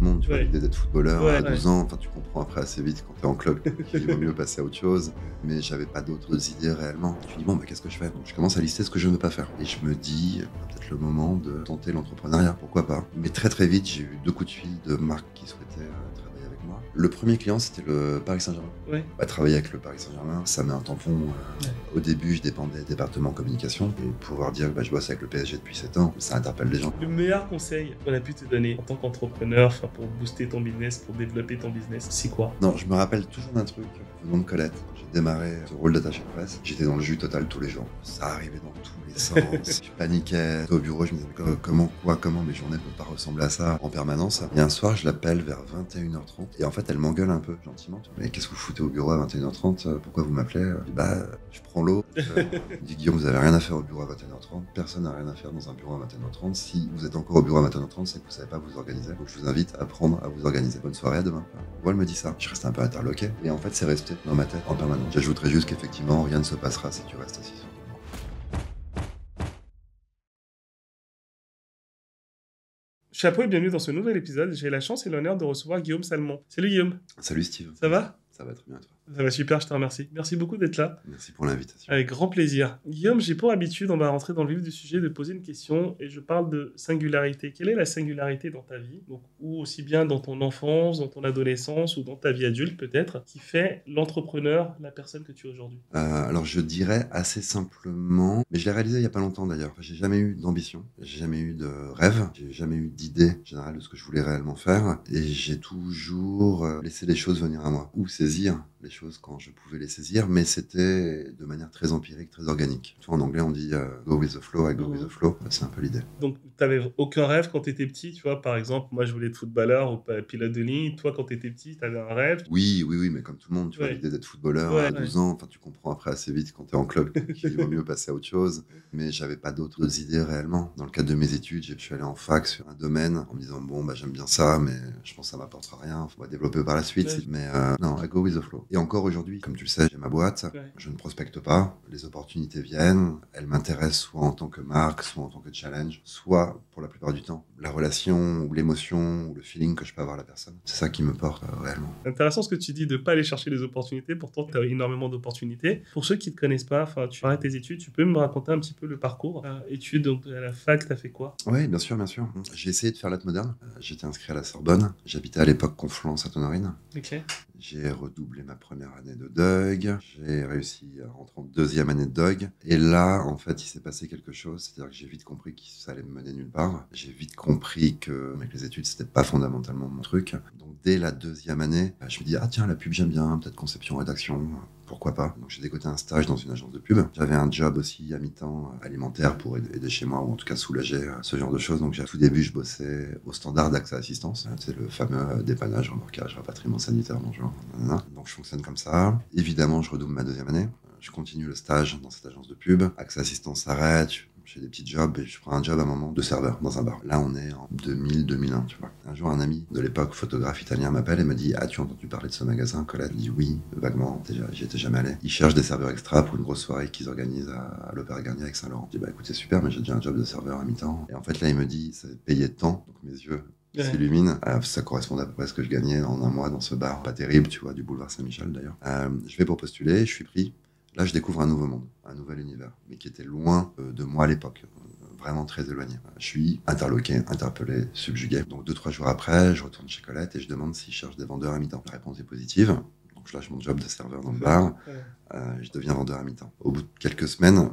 le monde, tu vois, Ouais. l'idée d'être footballeur Ouais, à ouais. 12 ans, enfin tu comprends après assez vite quand t'es en club qu'il vaut mieux passer à autre chose, mais j'avais pas d'autres idées réellement. Je me dis bon bah qu'est-ce que je fais? Donc je commence à lister ce que je ne veux pas faire et je me dis peut-être le moment de tenter l'entrepreneuriat, pourquoi pas. Mais très vite j'ai eu 2 coups de fil de marques qui souhaitaient travailler avec moi. Le premier client c'était le Paris Saint-Germain. Ouais. Travailler avec le Paris Saint-Germain, ça met un tampon. Au début, je dépendais des départements communication et pouvoir dire que je bosse avec le PSG depuis 7 ans, ça interpelle les gens. Le meilleur conseil qu'on a pu te donner en tant qu'entrepreneur, enfin pour booster ton business, pour développer ton business, c'est quoi? Non, je me rappelle toujours d'un truc venant de Colette. J'ai démarré ce rôle d'attaché de presse. J'étais dans le jus total tous les jours. Ça arrivait dans tous les sens. Je paniquais. Au bureau, je me disais comment mes journées ne peuvent pas ressembler à ça en permanence. Et un soir, je l'appelle vers 21h30 et en fait, elle m'engueule un peu gentiment. Mais qu'est-ce que vous foutez au bureau à 21h30? Pourquoi vous m'appelez? Je prends l'eau. Je dis Guillaume, vous avez rien à faire au bureau à 21h30. Personne n'a rien à faire dans un bureau à 21h30. Si vous êtes encore au bureau à 21h30, c'est que vous savez pas vous organiser. Donc je vous invite à apprendre à vous organiser. Bonne soirée, à demain. Pourquoi elle me dit ça? Je reste un peu interloqué. Et en fait, c'est resté dans ma tête en permanence. J'ajouterais juste qu'effectivement, rien ne se passera si tu restes assis sur ton banc. Chapeau et bienvenue dans ce nouvel épisode. J'ai la chance et l'honneur de recevoir Guillaume Salmon. Salut Guillaume. Salut Steve. Ça va? Ça va très bien, toi. Ça va super, je te remercie. Merci beaucoup d'être là. Merci pour l'invitation. Avec grand plaisir. Guillaume, j'ai pour habitude, on va rentrer dans le vif du sujet, de poser une question et je parle de singularité. Quelle est la singularité dans ta vie, donc, ou aussi bien dans ton enfance, dans ton adolescence ou dans ta vie adulte peut-être, qui fait l'entrepreneur, la personne que tu es aujourd'hui? Alors je dirais assez simplement, mais je l'ai réalisé il y a pas longtemps d'ailleurs. J'ai jamais eu d'ambition, j'ai jamais eu de rêve, j'ai jamais eu d'idée générale de ce que je voulais réellement faire et j'ai toujours laissé les choses venir à moi ou saisir les choses quand je pouvais les saisir, mais c'était de manière très empirique, très organique. Tu vois, en anglais, on dit go with the flow, I go with the flow. C'est un peu l'idée. Donc, tu n'avais aucun rêve quand tu étais petit, tu vois, par exemple, moi je voulais être footballeur ou pilote de ligne. Toi, quand tu étais petit, tu avais un rêve. Oui, mais comme tout le monde, tu vois, Ouais. l'idée d'être footballeur Ouais, à 12 ans, enfin, tu comprends après assez vite quand tu es en club qu'il vaut mieux passer à autre chose. Mais j'avais pas d'autres idées réellement. Dans le cadre de mes études, je suis allé en fac sur un domaine en me disant, bon, bah, j'aime bien ça, mais je pense que ça m'apportera rien. Faut développer par la suite. Ouais. Mais non, I go with the flow. Et encore aujourd'hui, comme tu le sais, j'ai ma boîte. Ouais. Je ne prospecte pas. Les opportunités viennent. Elles m'intéressent soit en tant que marque, soit en tant que challenge, soit, pour la plupart du temps, la relation ou l'émotion ou le feeling que je peux avoir à la personne. C'est ça qui me porte réellement. C'est intéressant ce que tu dis de ne pas aller chercher les opportunités, pourtant tu as énormément d'opportunités. Pour ceux qui ne te connaissent pas, tu arrêtes tes études, tu peux me raconter un petit peu le parcours? Études, donc à la fac, tu as fait quoi? Oui, bien sûr. J'ai essayé de faire l'art moderne. J'étais inscrit à la Sorbonne. J'habitais à l'époque Conflans-Sainte-Honorine. Ok. J'ai redoublé ma première année de DUG. J'ai réussi à rentrer en deuxième année de DUG. Et là, en fait, il s'est passé quelque chose. C'est-à-dire que j'ai vite compris que ça allait me mener nulle part. J'ai vite compris que avec les études, c'était pas fondamentalement mon truc. Donc, dès la deuxième année, je me dis, ah tiens, la pub, j'aime bien. Peut-être conception, rédaction. Pourquoi pas? Donc j'ai décoté un stage dans une agence de pub. J'avais un job aussi à mi-temps alimentaire pour aider chez moi, ou en tout cas soulager ce genre de choses. Donc à tout début, je bossais au standard d'accès assistance. C'est le fameux dépannage, remorquage, rapatriement sanitaire, bonjour. Donc je fonctionne comme ça. Évidemment, je redouble ma deuxième année. Je continue le stage dans cette agence de pub. Accès assistance s'arrête. J'ai des petits jobs et je prends un job à un moment de serveur dans un bar. Là, on est en 2000-2001, tu vois. Un jour, un ami de l'époque, photographe italien, m'appelle et me dit « Ah, tu as entendu parler de ce magasin, Colette ?» Je dis « Oui, vaguement, j'y étais jamais allé. » Ils cherchent des serveurs extra pour une grosse soirée qu'ils organisent à l'Opéra Garnier avec Saint-Laurent. Je dis « Bah écoute, c'est super, mais j'ai déjà un job de serveur à mi-temps. » Et en fait, là, il me dit « C'est payé de temps. » Donc mes yeux s'illuminent. Ça correspondait à peu près à ce que je gagnais en un mois dans ce bar. Pas terrible, tu vois, du boulevard Saint-Michel d'ailleurs. Je vais pour postuler, je suis pris. Là, je découvre un nouveau monde, un nouvel univers, mais qui était loin de moi à l'époque. Vraiment très éloigné. Je suis interloqué, interpellé, subjugué. Donc 2-3 jours après, je retourne chez Colette et je demande s'ils cherchent des vendeurs à mi-temps. La réponse est positive. Donc je lâche mon job de serveur dans le bar. Je deviens vendeur à mi-temps. Au bout de quelques semaines,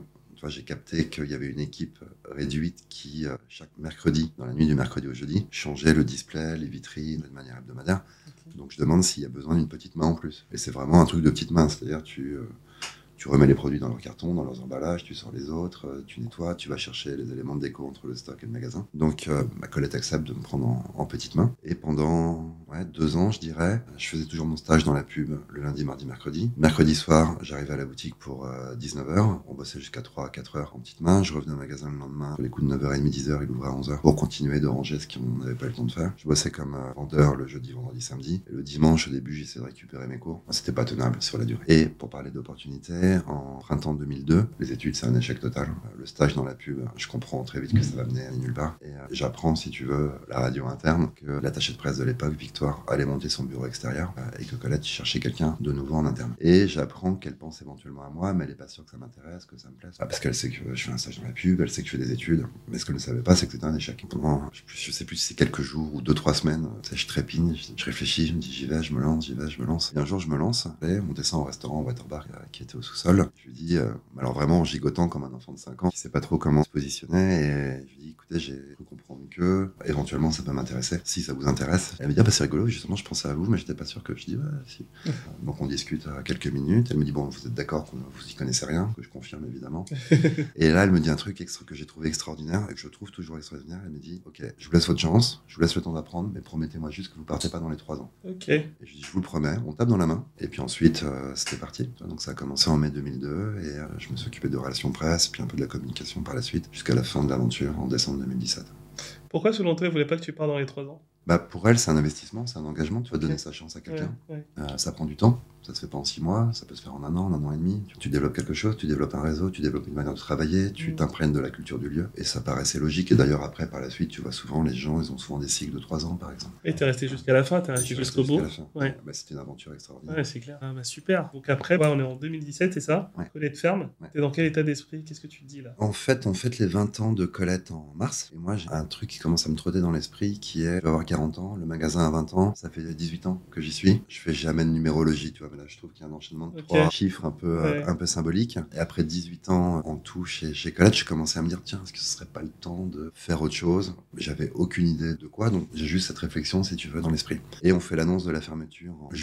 j'ai capté qu'il y avait une équipe réduite qui, chaque mercredi, dans la nuit du mercredi au jeudi, changeait le display, les vitrines de manière hebdomadaire. Okay. Donc je demande s'il y a besoin d'une petite main en plus. Et c'est vraiment un truc de petite main, c'est-à-dire tu remets les produits dans leurs cartons, dans leurs emballages, tu sors les autres, tu nettoies, tu vas chercher les éléments de déco entre le stock et le magasin. Donc ma Colette accepte de me prendre en petite main. Et pendant ouais, 2 ans, je dirais. Je faisais toujours mon stage dans la pub le lundi, mardi, mercredi. Mercredi soir, j'arrivais à la boutique pour 19h. On bossait jusqu'à 3 à 4 heures en petite main. Je revenais au magasin le lendemain. Les coups de 9h30, 10h, il ouvrait à 11h pour continuer de ranger ce qu'on n'avait pas eu le temps de faire. Je bossais comme vendeur le jeudi, vendredi, samedi. Et le dimanche, au début, j'essayais de récupérer mes cours. C'était pas tenable sur la durée. Et pour parler d'opportunités, en printemps 2002, les études, c'est un échec total. Le stage dans la pub, je comprends très vite que ça va mener à nulle part. Et j'apprends, si tu veux, la radio interne, que l'attaché de presse de l'époque, Victoire, allait monter son bureau extérieur et que Colette cherchait quelqu'un de nouveau en interne. Et j'apprends qu'elle pense éventuellement à moi, mais elle est pas sûre que ça m'intéresse, que ça me plaise. Parce qu'elle sait que je fais un stage dans la pub, elle sait que je fais des études, mais ce qu'elle ne savait pas, c'est que c'était un échec. Pendant, je sais plus si c'est quelques jours ou 2-3 semaines, je trépigne, je réfléchis, je me dis j'y vais, je me lance. Et un jour, je me lance, et on descend au restaurant Waterbar qui était au sous-sol. Je lui dis, alors vraiment en gigotant comme un enfant de 5 ans, qui sait pas trop comment se positionner, et je lui dis, écoutez, j'ai cru comprendre que éventuellement ça peut m'intéresser, si ça vous intéresse. Elle me dit, ah bah c'est rigolo, justement, je pensais à vous, mais j'étais pas sûr que. Je dis, ouais, si. Donc on discute quelques minutes, elle me dit, bon, vous êtes d'accord que vous y connaissez rien, que je confirme évidemment. Et là, elle me dit un truc que j'ai trouvé extraordinaire, et que je trouve toujours extraordinaire. Elle me dit, ok, je vous laisse votre chance, je vous laisse le temps d'apprendre, mais promettez-moi juste que vous partez pas dans les 3 ans. Ok. Et je dis, je vous le promets, on tape dans la main. Et puis ensuite, c'était parti. Donc ça a commencé en mai 2002, et je me suis occupé de relations presse, puis un peu de la communication par la suite, jusqu'à la fin de l'aventure en décembre 2017. Pourquoi, selon toi, elle voulait pas que tu pars dans les 3 ans? Bah pour elle, c'est un investissement, c'est un engagement. Tu vas donner sa chance à quelqu'un. Ouais. Ça prend du temps. Ça se fait pas en 6 mois, ça peut se faire en 1 an, 1 an et demi. Tu développes quelque chose, tu développes un réseau, tu développes une manière de travailler, tu t'imprègnes de la culture du lieu. Et ça paraissait logique. Et d'ailleurs, après, par la suite, tu vois souvent, les gens, ils ont souvent des cycles de 3 ans, par exemple. Et t'es resté jusqu'à la fin, t'es resté jusqu'au bout. Ouais. Bah, c'était une aventure extraordinaire. Ouais, c'est clair. Ah, bah, super. Donc après, on est en 2017, c'est ça? Ouais. Colette ferme. Ouais. T'es dans quel état d'esprit? Qu'est-ce que tu te dis là? En fait, on fête les 20 ans de Colette en mars. Et moi, j'ai un truc qui commence à me trotter dans l'esprit qui est, je vais avoir 40 ans, le magasin a 20 ans, ça fait 18 ans que j'y suis. Je fais jamais de numérologie, tu vois, mais là, je trouve qu'il y a un enchaînement de 3 chiffres un peu symboliques. Et après 18 ans en tout chez Colette, j'ai commencé à me dire, tiens, est-ce que ce serait pas le temps de faire autre chose? J'avais aucune idée de quoi, donc j'ai juste cette réflexion, si tu veux, dans l'esprit. Et on fait l'annonce de la fermeture en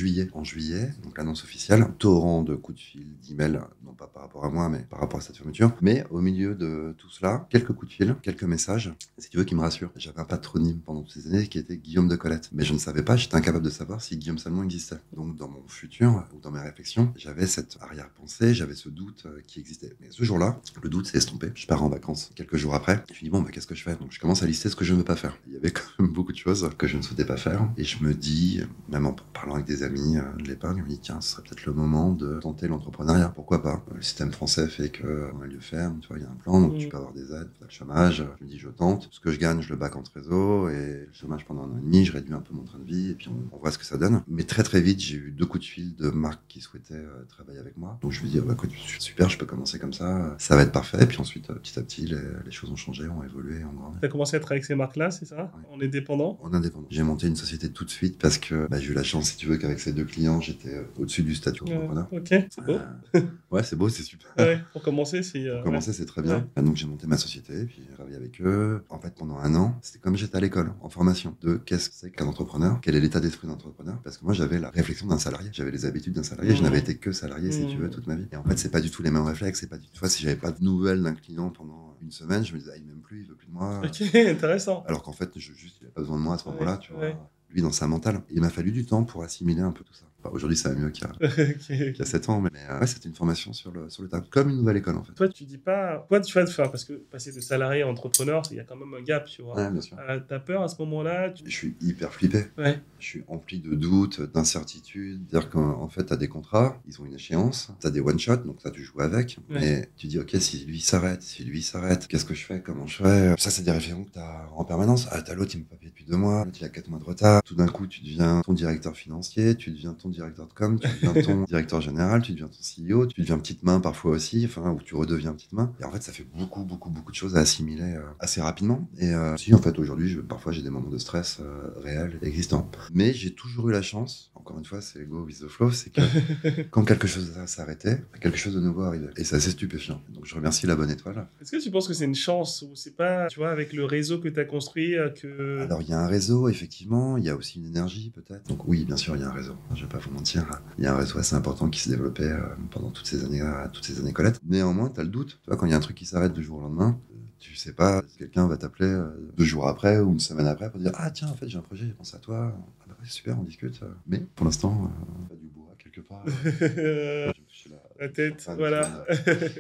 juillet. Donc l'annonce officielle, torrent de coups de fil, d'emails, non pas par rapport à moi, mais par rapport à cette fermeture. Mais au milieu de tout cela, quelques coups de fil, quelques messages, si tu veux, qui me rassurent. J'avais un patronyme pendant toutes ces années qui était Guillaume de Colette. Mais je ne savais pas, j'étais incapable de savoir si Guillaume Salmon existait. Donc dans mon futur, ou dans mes réflexions, j'avais cette arrière-pensée, j'avais ce doute qui existait. Mais ce jour-là, le doute s'est estompé. Je pars en vacances quelques jours après. Je me dis, bon, bah, qu'est-ce que je fais? Donc je commence à lister ce que je ne veux pas faire. Il y avait quand même beaucoup de choses que je ne souhaitais pas faire. Et je me dis, même en parlant avec des amis de l'époque, je me dis, tiens, ce serait peut-être le moment de tenter l'entrepreneuriat. Pourquoi pas? Le système français fait qu'on a un lieu ferme, tu vois, il y a un plan, donc tu peux avoir des aides, t'as le chômage. Je me dis, je tente. Ce que je gagne, je le bac en trésor, et le chômage pendant 1 an et demi, je réduis un peu mon train de vie, et puis on voit ce que ça donne. Mais très très vite, j'ai eu 2 coups de fil de marques qui souhaitaient travailler avec moi. Donc je lui dis, bah, écoute, super, je peux commencer comme ça va être parfait. Et puis ensuite, petit à petit, les choses ont changé, ont évolué, ont grandi. Tu as commencé à travailler avec ces marques-là, c'est ça? Ouais. En indépendant? En indépendant. J'ai monté une société tout de suite parce que j'ai eu la chance, si tu veux, qu'avec ces 2 clients, j'étais au-dessus du statut entrepreneur. Ok, c'est beau. Ouais, c'est beau, c'est super. Ouais, pour commencer, c'est très bien. Donc j'ai monté ma société, puis j'ai travaillé avec eux. En fait, pendant 1 an, c'était comme j'étais à l'école, en formation, de qu'est-ce que c'est qu'un entrepreneur, quel est l'état d'esprit d'un entrepreneur. Parce que moi, j'avais la réflexion d'un salarié, j'avais les habitudes d'un salarié, je n'avais été que salarié, si tu veux, toute ma vie. Et en fait, c'est pas du tout les mêmes réflexes, c'est pas du tout. Tu vois, si j'avais pas de nouvelles d'un client pendant 1 semaine, je me disais, il m'aime plus, il veut plus de moi. Ok, intéressant. Alors qu'en fait, il avait pas besoin de moi à ce moment-là, tu vois. Lui, dans sa mentale. Il m'a fallu du temps pour assimiler un peu tout ça. Enfin, aujourd'hui, ça va mieux qu'il y a 7 ans, mais c'était une formation sur le tas, comme une nouvelle école, en fait. Toi, tu dis pas... Toi, tu vas te faire, parce que passer de salarié à entrepreneur, il y a quand même un gap, tu vois. Ouais, bien sûr. T'as peur à ce moment-là? Je suis hyper flippé. Ouais. Je suis empli de doutes, d'incertitudes. C'est-à-dire qu'en fait, t'as des contrats, ils ont une échéance, t'as des one-shots, donc ça, tu joues avec. Ouais. Mais tu dis, ok, si lui s'arrête, qu'est-ce que je fais? Comment je fais? Ça, c'est des réflexions que t'as en permanence. Ah, t'as l'autre, il m'a pas payé depuis 2 mois, l'autre, il a 4 mois de retard. Tout d'un coup, tu deviens ton directeur financier, tu deviens ton directeur de com, tu deviens ton directeur général, tu deviens ton CEO, tu deviens petite main parfois aussi, enfin, ou tu redeviens petite main. Et en fait, ça fait beaucoup de choses à assimiler assez rapidement. Et si, en fait, aujourd'hui, parfois, j'ai des moments de stress réels, existants. Mais j'ai toujours eu la chance, encore une fois, c'est go with the flow, c'est que quand quelque chose s'arrêtait, quelque chose de nouveau arrivait. Et c'est assez stupéfiant. Donc, je remercie la bonne étoile. Est-ce que tu penses que c'est une chance ou c'est pas, tu vois, avec le réseau que tu as construit que... Alors, il y a un réseau, effectivement. Il y a aussi une énergie, peut-être. Donc, oui, bien sûr, il y a un réseau. Je vais pas vous mentir. Il y a un réseau assez important qui s'est développé pendant toutes ces années Colette. Néanmoins, tu as le doute. Tu vois, quand il y a un truc qui s'arrête du jour au lendemain, Tu sais pas, quelqu'un va t'appeler 2 jours après ou une semaine après pour dire ah tiens en fait j'ai un projet, j'ai pensé à toi. Ah bah ouais, super, on discute. Mais pour l'instant, pas du bois quelque part. Je suis là, La je suis en tête, train de voilà.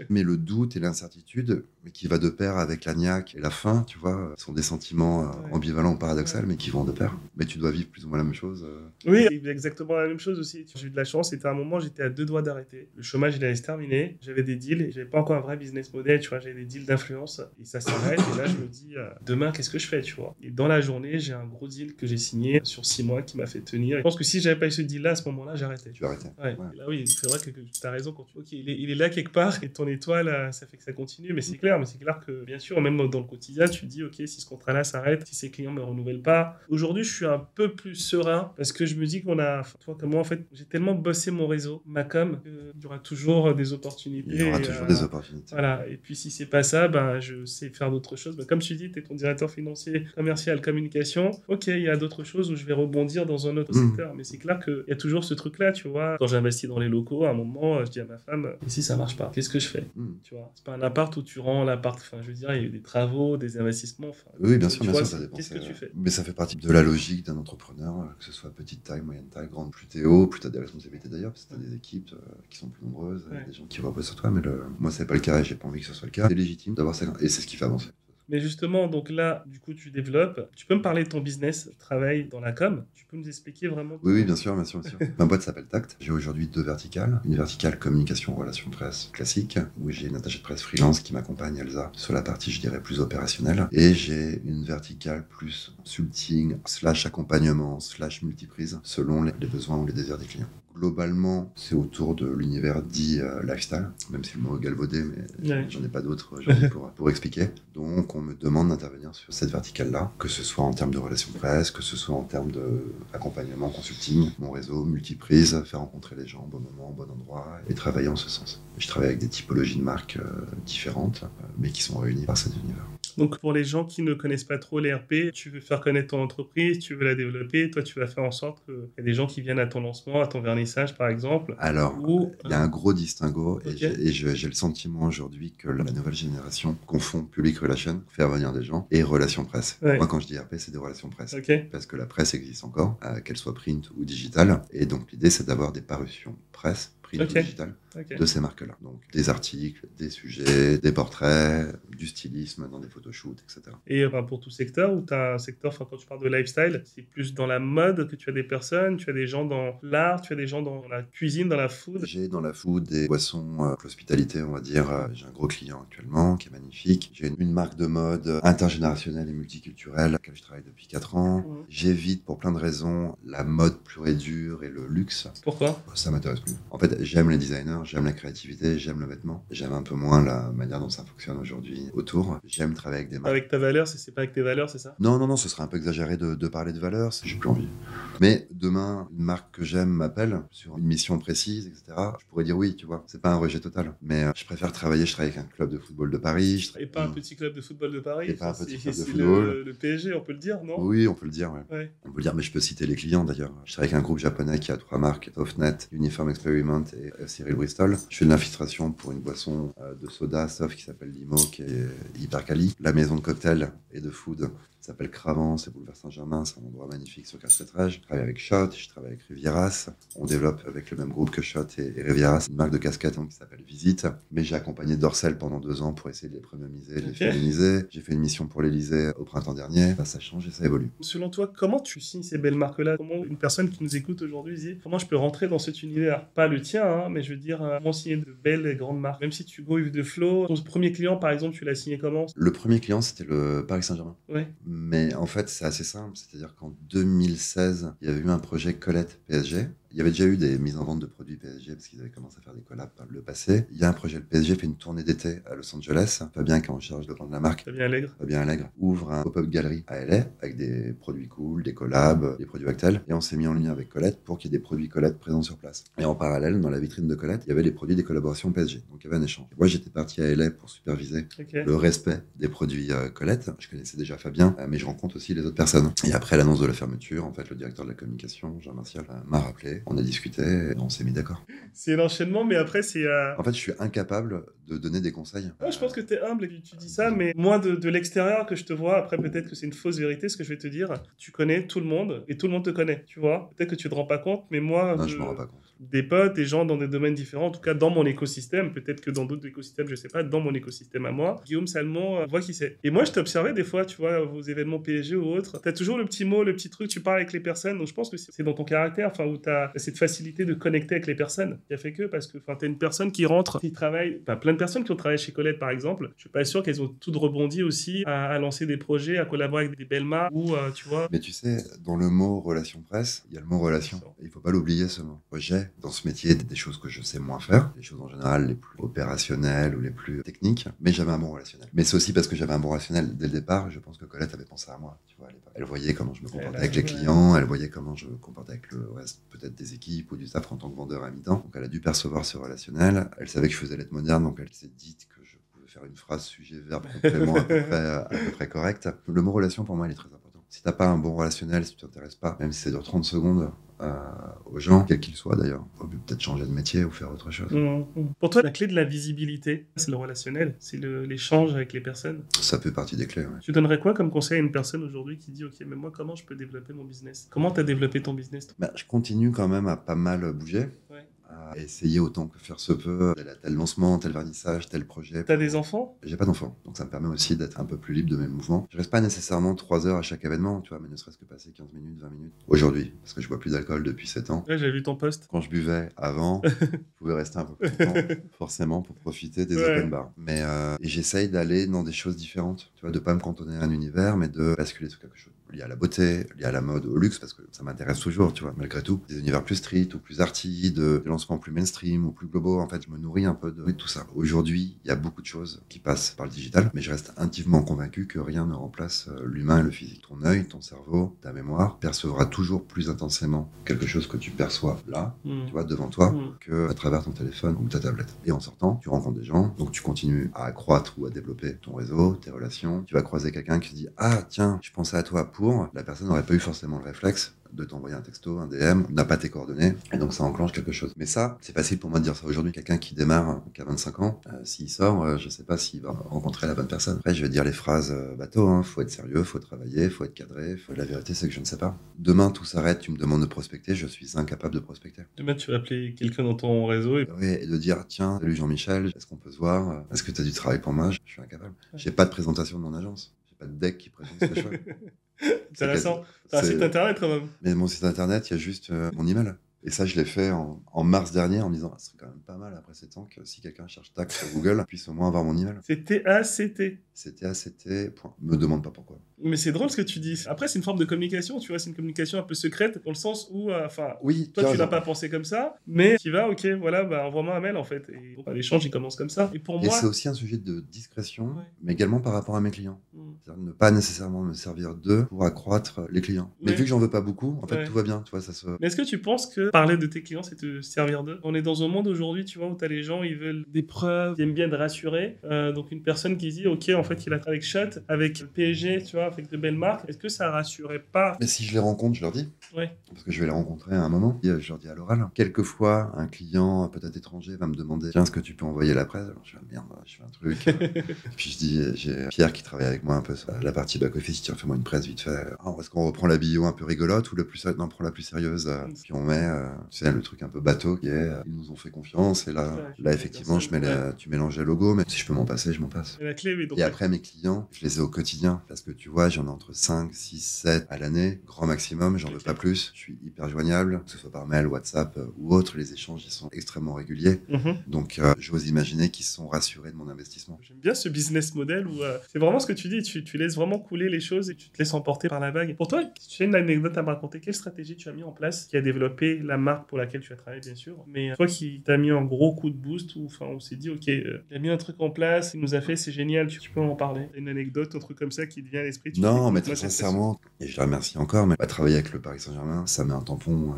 mais le doute et l'incertitude, mais qui va de pair avec la niaque et la faim, tu vois, sont des sentiments Ouais. ambivalents, paradoxaux, Ouais. mais qui vont de pair. Mais tu dois vivre plus ou moins la même chose. Oui, c'est exactement la même chose aussi. J'ai eu de la chance, c'était un moment, j'étais à 2 doigts d'arrêter. Le chômage, il allait se terminer. J'avais des deals, et j'avais pas encore un vrai business model, tu vois, j'avais des deals d'influence. Et ça s'arrête, et là, je me dis, demain, qu'est-ce que je fais, tu vois. Et dans la journée, j'ai un gros deal que j'ai signé sur 6 mois qui m'a fait tenir. Je pense que si j'avais pas eu ce deal-là, à ce moment-là, j'arrêtais. Tu vas arrêter. Ouais. Ouais. Et là, oui, c'est vrai que tu as raison quand tu. Ok, il est là quelque part, et ton étoile, ça fait que ça continue, mais c'est clair que, bien sûr, même dans le quotidien, tu te dis, ok, si ce contrat-là s'arrête, si ces clients me renouvellent pas. Aujourd'hui, je suis un peu plus serein parce que je me dis qu'on a, toi comme moi, en fait, j'ai tellement bossé mon réseau, ma com, qu'il y aura toujours des opportunités. Il y aura toujours des opportunités. Voilà. Et puis, si c'est pas ça, ben, je sais faire d'autres choses. Ben, comme tu dis, tu es ton directeur financier, commercial, communication. Ok, il y a d'autres choses où je vais rebondir dans un autre secteur. Mais c'est clair qu'il y a toujours ce truc-là, tu vois. Quand j'investis dans les locaux, à un moment, je dis à ma femme, et si ça marche pas, qu'est-ce que je fais? Tu vois, c'est pas un appart où tu rends l'appart. Enfin, je veux dire, il y a eu des travaux, des investissements. Enfin, Oui, bien sûr, tu vois, ça dépend. qu'est-ce que tu fais? Mais ça fait partie de la logique d'un entrepreneur, que ce soit petite taille, moyenne taille, grande. Plus t'es haut, plus t'as des responsabilités d'ailleurs, parce que t'as des équipes qui sont plus nombreuses, des gens qui reposent sur toi. Mais moi, c'est pas le cas et j'ai pas envie que ce soit le cas. C'est légitime d'avoir ça, et c'est ce qui fait avancer. Mais justement, donc là, du coup, tu développes. Tu peux me parler de ton business, tu travailles dans la com. Tu peux nous expliquer vraiment Oui, bien sûr, bien sûr, bien sûr. Ma boîte s'appelle Tact. J'ai aujourd'hui 2 verticales. Une verticale communication, relations presse classique, où j'ai une attachée de presse freelance qui m'accompagne, Elsa, sur la partie, je dirais, plus opérationnelle. Et j'ai une verticale plus consulting, / accompagnement, / multiprise, selon les besoins ou les désirs des clients. Globalement, c'est autour de l'univers dit lifestyle, même si le mot est galvaudé, mais j'en ai pas d'autres aujourd'hui pour expliquer. Donc, on me demande d'intervenir sur cette verticale-là, que ce soit en termes de relations presse, que ce soit en termes d'accompagnement, consulting, mon réseau, multiprise, faire rencontrer les gens au bon moment, au bon endroit, et travailler en ce sens. Je travaille avec des typologies de marques différentes, mais qui sont réunies par cet univers. Donc, pour les gens qui ne connaissent pas trop les RP, tu veux faire connaître ton entreprise, tu veux la développer, toi, tu vas faire en sorte qu'il y ait des gens qui viennent à ton lancement, à ton vernissage, par exemple. Alors, il y a un gros distinguo, et j'ai le sentiment aujourd'hui que la nouvelle génération confond public relation, faire venir des gens, et relations presse. Ouais. Moi, quand je dis RP, c'est des relations presse. Parce que la presse existe encore, qu'elle soit print ou digitale. Et donc, l'idée, c'est d'avoir des parutions presse, print ou digital, de ces marques-là. Donc, des articles, des sujets, des portraits, du stylisme dans des photoshoots, etc. Et pour tout secteur, ou tu as un secteur, quand tu parles de lifestyle, c'est plus dans la mode que tu as des personnes, tu as des gens dans l'art, tu as des gens dans la cuisine, dans la food? J'ai dans la food des boissons, l'hospitalité, on va dire. J'ai un gros client actuellement qui est magnifique. J'ai une marque de mode intergénérationnelle et multiculturelle à laquelle je travaille depuis 4 ans. J'évite pour plein de raisons la mode pure et dure et le luxe. Pourquoi? Ça m'intéresse plus. En fait, j'aime les designers, j'aime la créativité, j'aime le vêtement. J'aime un peu moins la manière dont ça fonctionne aujourd'hui autour. J'aime travailler avec des marques. Avec ta valeur, c'est pas avec tes valeurs, c'est ça? Non, ce serait un peu exagéré de parler de valeurs, j'ai plus envie. Mais demain, une marque que j'aime m'appelle sur une mission précise, etc. Je pourrais dire oui, tu vois. C'est pas un rejet total. Mais je préfère travailler, je travaille avec un club de football de Paris. Et pas un petit club de football de Paris. Et pas un petit club de football. Le PSG, on peut le dire, non? Oui, on peut le dire, ouais. On peut le dire, mais je peux citer les clients d'ailleurs. Je travaille avec un groupe japonais qui a 3 marques, Offnet, Uniform Experiment et Cyril Bristol. Je fais de l'infiltration pour une boisson de soda soft qui s'appelle Limo, qui est hyper quali. La maison de cocktail et de food s'appelle Cravant, c'est boulevard Saint-Germain, c'est un endroit magnifique sur 4 étages. Je travaille avec Shot, je travaille avec Rivieras. On développe avec le même groupe que Shot et Rivieras une marque de casquettes qui s'appelle Visite. Mais j'ai accompagné Dorsel pendant 2 ans pour essayer de les premiumiser, de les féminiser. J'ai fait une mission pour l'Elysée au printemps dernier. Ça change et ça évolue. Selon toi, comment tu signes ces belles marques-là? Comment une personne qui nous écoute aujourd'hui dit comment je peux rentrer dans cet univers? Pas le tien, mais je veux dire, comment signer de belles et grandes marques? Même si tu go with the flow, ton premier client, par exemple, tu l'as signé comment? Le premier client, c'était le Paris Saint-Germain. Ouais. Mais en fait, c'est assez simple. C'est-à-dire qu'en 2016, il y avait eu un projet Colette PSG. Il y avait déjà eu des mises en vente de produits PSG parce qu'ils avaient commencé à faire des collabs par le passé. Il y a un projet, le PSG fait une tournée d'été à Los Angeles. Fabien, qui est en charge de vendre la marque, Fabien Allègre, ouvre un pop-up galerie à LA avec des produits cool, des collabs, des produits Actel. Et on s'est mis en lien avec Colette pour qu'il y ait des produits Colette présents sur place. Et en parallèle, dans la vitrine de Colette, il y avait les produits des collaborations PSG. Donc il y avait un échange. Moi, j'étais parti à LA pour superviser le respect des produits Colette. Je connaissais déjà Fabien, mais je rencontre aussi les autres personnes. Et après l'annonce de la fermeture, en fait, le directeur de la communication, Jean Martial, m'a rappelé On a discuté et on s'est mis d'accord. C'est l'enchaînement, mais après, c'est... En fait, je suis incapable de donner des conseils. Ouais, je pense que tu es humble et que tu dis ça, mais moi, de l'extérieur, que je te vois, après, peut-être que c'est une fausse vérité, ce que je vais te dire. Tu connais tout le monde et tout le monde te connaît, tu vois. Peut-être que tu te rends pas compte, mais moi, Non, je me rends pas compte. des potes, des gens dans des domaines différents, en tout cas dans mon écosystème, peut-être que dans d'autres écosystèmes, je sais pas, dans mon écosystème à moi, Guillaume Salmon voit qui c'est. Et moi, je t'ai observé des fois, tu vois, aux événements PSG ou autres, tu as toujours le petit mot, le petit truc, tu parles avec les personnes, donc je pense que c'est dans ton caractère, enfin, où tu as cette facilité de connecter avec les personnes, qui a fait que, parce que, enfin, tu es une personne qui rentre, qui travaille, enfin, plein de personnes qui ont travaillé chez Colette, par exemple, je suis pas sûr qu'elles ont toutes rebondi aussi à lancer des projets, à collaborer avec des belles marques, ou, tu vois. Mais tu sais, dans le mot relation presse, il y a le mot relation. Et il faut pas l'oublier, ce mot. J'ai, dans ce métier, des choses que je sais moins faire, des choses en général les plus opérationnelles ou les plus techniques, mais j'avais un bon relationnel. Mais c'est aussi parce que j'avais un bon relationnel dès le départ, je pense que Colette avait pensé à moi, tu vois, à l'époque. Elle voyait comment je me comportais avec les clients, elle voyait comment je me comportais avec le reste, peut-être des équipes ou du staff en tant que vendeur à mi-temps. Donc elle a dû percevoir ce relationnel. Elle savait que je faisais lettre moderne, donc elle s'est dit que je pouvais faire une phrase sujet, verbe, complément à peu près correcte. Le mot relation, pour moi, il est très important. Si t'as pas un bon relationnel, si tu t'intéresses pas, même si ça dure 30 secondes, aux gens, quels qu'ils soient d'ailleurs, faut peut-être changer de métier ou faire autre chose. Pour toi, la clé de la visibilité, c'est le relationnel, c'est l'échange avec les personnes. Ça fait partie des clés, ouais. Tu donnerais quoi comme conseil à une personne aujourd'hui qui dit « Ok, mais moi, comment je peux développer mon business ?» Comment tu as développé ton business, toi? Je continue quand même à pas mal bouger. Ouais. À essayer autant que faire se peut, tel lancement, tel vernissage, tel projet. T'as des enfants? J'ai pas d'enfants, donc ça me permet aussi d'être un peu plus libre de mes mouvements. Je reste pas nécessairement 3 heures à chaque événement, tu vois, mais ne serait-ce que passer 15 minutes, 20 minutes. Aujourd'hui, parce que je bois plus d'alcool depuis 7 ans. Ouais, j'ai vu ton post. Quand je buvais avant, je pouvais rester un peu plus longtemps, forcément, pour profiter des open bars. Mais et j'essaye d'aller dans des choses différentes, tu vois, de pas me cantonner à un univers, mais de basculer sur quelque chose lié à la beauté, lié à la mode, au luxe, parce que ça m'intéresse toujours, tu vois, malgré tout. Des univers plus street ou plus arty, des lancements plus mainstream ou plus globaux. En fait, je me nourris un peu de tout ça. Aujourd'hui, il y a beaucoup de choses qui passent par le digital, mais je reste intimement convaincu que rien ne remplace l'humain et le physique. Ton œil, ton cerveau, ta mémoire percevra toujours plus intensément quelque chose que tu perçois là, tu vois, devant toi, que à travers ton téléphone ou ta tablette. Et en sortant, tu rencontres des gens, donc tu continues à accroître ou à développer ton réseau, tes relations. Tu vas croiser quelqu'un qui te dit « Ah, tiens, je pensais à toi pour... » La personne n'aurait pas eu forcément le réflexe de t'envoyer un texto, un DM, n'a pas tes coordonnées, et donc ça enclenche quelque chose. Mais ça, c'est facile pour moi de dire ça aujourd'hui. Quelqu'un qui démarre, qui a 25 ans, s'il sort, je sais pas s'il va rencontrer la bonne personne. Après, je vais dire les phrases bateau, hein. Faut être sérieux, faut travailler, faut être cadré. La vérité, c'est que je ne sais pas. Demain, tout s'arrête, tu me demandes de prospecter, je suis incapable de prospecter. Demain, tu vas appeler quelqu'un dans ton réseau et de dire, tiens, salut Jean-Michel, est-ce qu'on peut se voir? Est-ce que tu as du travail pour moi? Je suis incapable. J'ai pas de présentation de mon agence. J'ai pas de deck qui présente ce choix. Intéressant. T'as un site internet quand même. Mais mon site internet, il y a juste mon email. Et ça, je l'ai fait en mars dernier en me disant, ce serait quand même pas mal après 7 ans que si quelqu'un cherche TAC sur Google, puisse au moins avoir mon email. C'est TACT. C'est TACT. Me demande pas pourquoi. Mais c'est drôle ce que tu dis. Après, c'est une forme de communication, tu vois, c'est une communication un peu secrète, dans le sens où, oui, toi, tu l'as pas pensé comme ça, mais tu vas, ok, voilà, envoie-moi un mail, en fait. Et l'échange, il commence comme ça. Et pour moi... c'est aussi un sujet de discrétion, mais également par rapport à mes clients. C'est-à-dire ne pas nécessairement me servir d'eux pour accroître les clients. Mais vu que j'en veux pas beaucoup, en fait, tout va bien, tu vois, ça se... Mais est-ce que tu penses que parler de tes clients, c'est te servir d'eux? On est dans un monde aujourd'hui, tu vois, où t'as les gens, ils veulent des preuves, ils aiment bien être rassurés. Donc, une personne qui dit, ok, en fait, il a travaillé avec Shot, avec PSG, tu vois, avec de belles marques. Est-ce que ça rassurait pas? Mais si je les rencontre, je leur dis. Ouais. Parce que je vais les rencontrer à un moment. Je leur dis à l'oral. Quelquefois, un client, peut-être étranger, va me demander, tiens, est-ce que tu peux envoyer la presse? Alors, je fais, merde, je fais un truc. Puis je dis, j'ai Pierre qui travaille avec moi un peu sur la partie back-office. Tiens, fais-moi une presse vite fait. Est-ce qu'on reprend la bio un peu rigolote ou non, on prend la plus sérieuse? Puis on met, tu sais, le truc un peu bateau qui est, ils nous ont fait confiance. Et là effectivement, tu mélanges les logos, mais si je peux m'en passer, je m'en passe. Et la clé, oui, donc et après, mes clients, je les ai au quotidien. Parce que tu vois, j'en ai entre 5, 6, 7 à l'année, grand maximum, j'en veux pas plus. Je suis hyper joignable, que ce soit par mail, WhatsApp ou autre, les échanges ils sont extrêmement réguliers. Donc j'ose imaginer qu'ils sont rassurés de mon investissement. J'aime bien ce business model où c'est vraiment ce que tu dis, tu laisses vraiment couler les choses et tu te laisses emporter par la vague. Pour toi, si tu as une anecdote à me raconter, quelle stratégie tu as mis en place qui a développé la marque pour laquelle tu as travaillé, bien sûr, mais toi qui t'as mis un gros coup de boost où on s'est dit, ok, il a mis un truc en place, il nous a fait, c'est génial, tu peux m'en parler. Une anecdote, un truc comme ça qui te vient à l'esprit. Non, mais très sincèrement, et je la remercie encore, mais travailler avec le Paris Saint-Germain, ça met un tampon.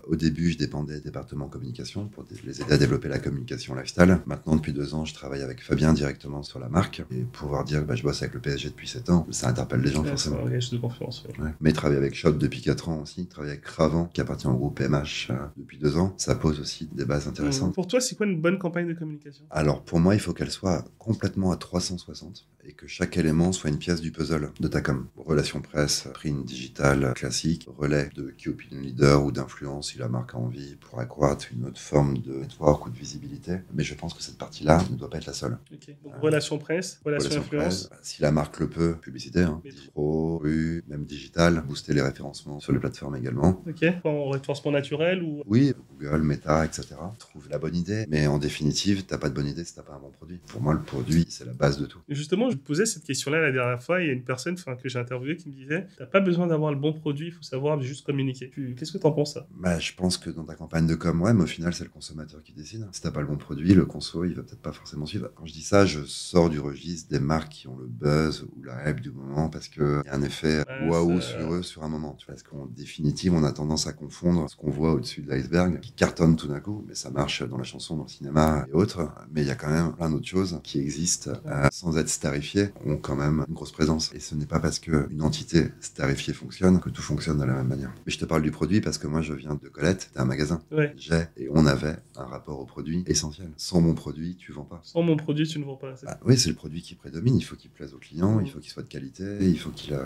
Au début, je dépendais des départements communication pour les aider à développer la communication lifestyle. Maintenant, depuis 2 ans, je travaille avec Fabien directement sur la marque. Et pouvoir dire je bosse avec le PSG depuis 7 ans, ça interpelle les gens forcément. C'est un gage de confiance. Ouais. Mais travailler avec Shop depuis 4 ans aussi, travailler avec Cravant, qui appartient au groupe MH depuis 2 ans, ça pose aussi des bases intéressantes. Pour toi, c'est quoi une bonne campagne de communication? Alors, pour moi, il faut qu'elle soit complètement à 360 et que chaque élément soit une pièce du puzzle de ta com. Relations presse, print, digital, classique, relais de key opinion leader ou d'influence si la marque a envie pour accroître une autre forme de network ou de visibilité. Mais je pense que cette partie-là ne doit pas être la seule. Ok. Donc, relations presse, relations influence. Presse, si la marque le peut, publicité, pro, rue, même digital, booster les référencements sur les plateformes également. Ok. En référencement naturel ou... Oui, Google, Meta, etc. Trouve la bonne idée. Mais en définitive, t'as pas de bonne idée si t'as pas un bon produit. Pour moi, le produit, c'est la base de tout. Et justement, je te posais cette question-là la dernière fois. Il y a une personne que j'ai interviewée qui me disait t'as pas besoin d'avoir le bon produit, il faut savoir juste communiquer. Qu'est-ce que t'en penses, ça? Je pense que dans ta campagne de com, ouais, mais au final, c'est le consommateur qui décide. Si t'as pas le bon produit, le conso, il va peut-être pas forcément suivre. Quand je dis ça, je sors du registre des marques qui ont le buzz ou la hype du moment parce qu'il y a un effet waouh sur eux sur un moment. Tu vois, parce qu'en définitive, on a tendance à confondre ce qu'on voit au-dessus de l'iceberg qui cartonne tout d'un coup, mais ça marche dans la chanson, dans le cinéma et autres. Mais il y a quand même plein d'autres choses qui existent sans être starifiées, ont quand même une grosse présence. Et ce n'est pas parce qu'une entité starifiée fonctionne que tout fonctionne de la même manière. Mais je te parle du produit parce que moi, je viens de Colette, c'est un magasin. Ouais. Et on avait un rapport au produit essentiel. Sans mon produit, tu vends pas. Sans mon produit, tu ne vends pas. Oui, c'est le produit qui prédomine. Il faut qu'il plaise au client, il faut qu'il soit de qualité, il faut qu'il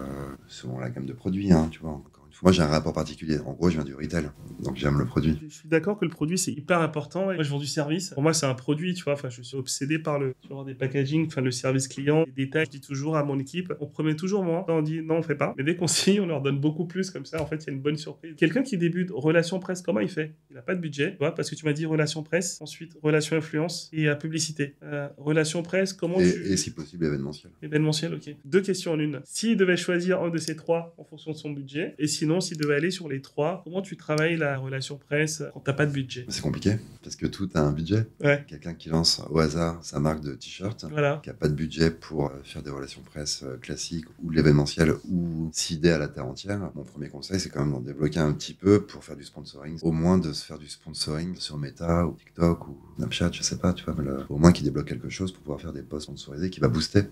selon la gamme de produits, tu vois. Encore une fois, moi, j'ai un rapport particulier. En gros, je viens du retail, donc j'aime le produit. Je suis d'accord que le produit, c'est hyper important. Moi, je vends du service. Pour moi, c'est un produit, tu vois. Je suis obsédé par des packaging, le service client, les détails. Je dis toujours à mon équipe, on promet toujours moins. On dit non, on fait pas. Mais dès qu'on signe, on leur donne beaucoup plus. Comme ça, en fait, il y a une bonne surprise. Quelqu'un qui débute relation presse, comment il fait? Il n'a pas de budget, tu vois, parce que tu m'as dit relation presse, ensuite relation influence et publicité. Relation presse, comment et si possible, événementiel. Événementiel, ok. 2 questions en une. S'il devait choisir un de ces 3 en fonction de son budget, et sinon, s'il devait aller sur les 3, comment tu travailles la relation presse quand t'as pas de budget? C'est compliqué, parce que tout a un budget. Ouais. Quelqu'un qui lance au hasard sa marque de t-shirt, voilà, qui n'a pas de budget pour faire des relations presse classiques ou de l'événementiel ou s'idée à la terre entière, mon premier conseil, c'est quand même d'en débloquer un petit peu pour faire du sponsoring. Au moins de se faire du sponsoring sur Meta ou TikTok ou Snapchat, je sais pas, tu vois, mais au moins qu'il débloque quelque chose pour pouvoir faire des posts sponsorisés qui va booster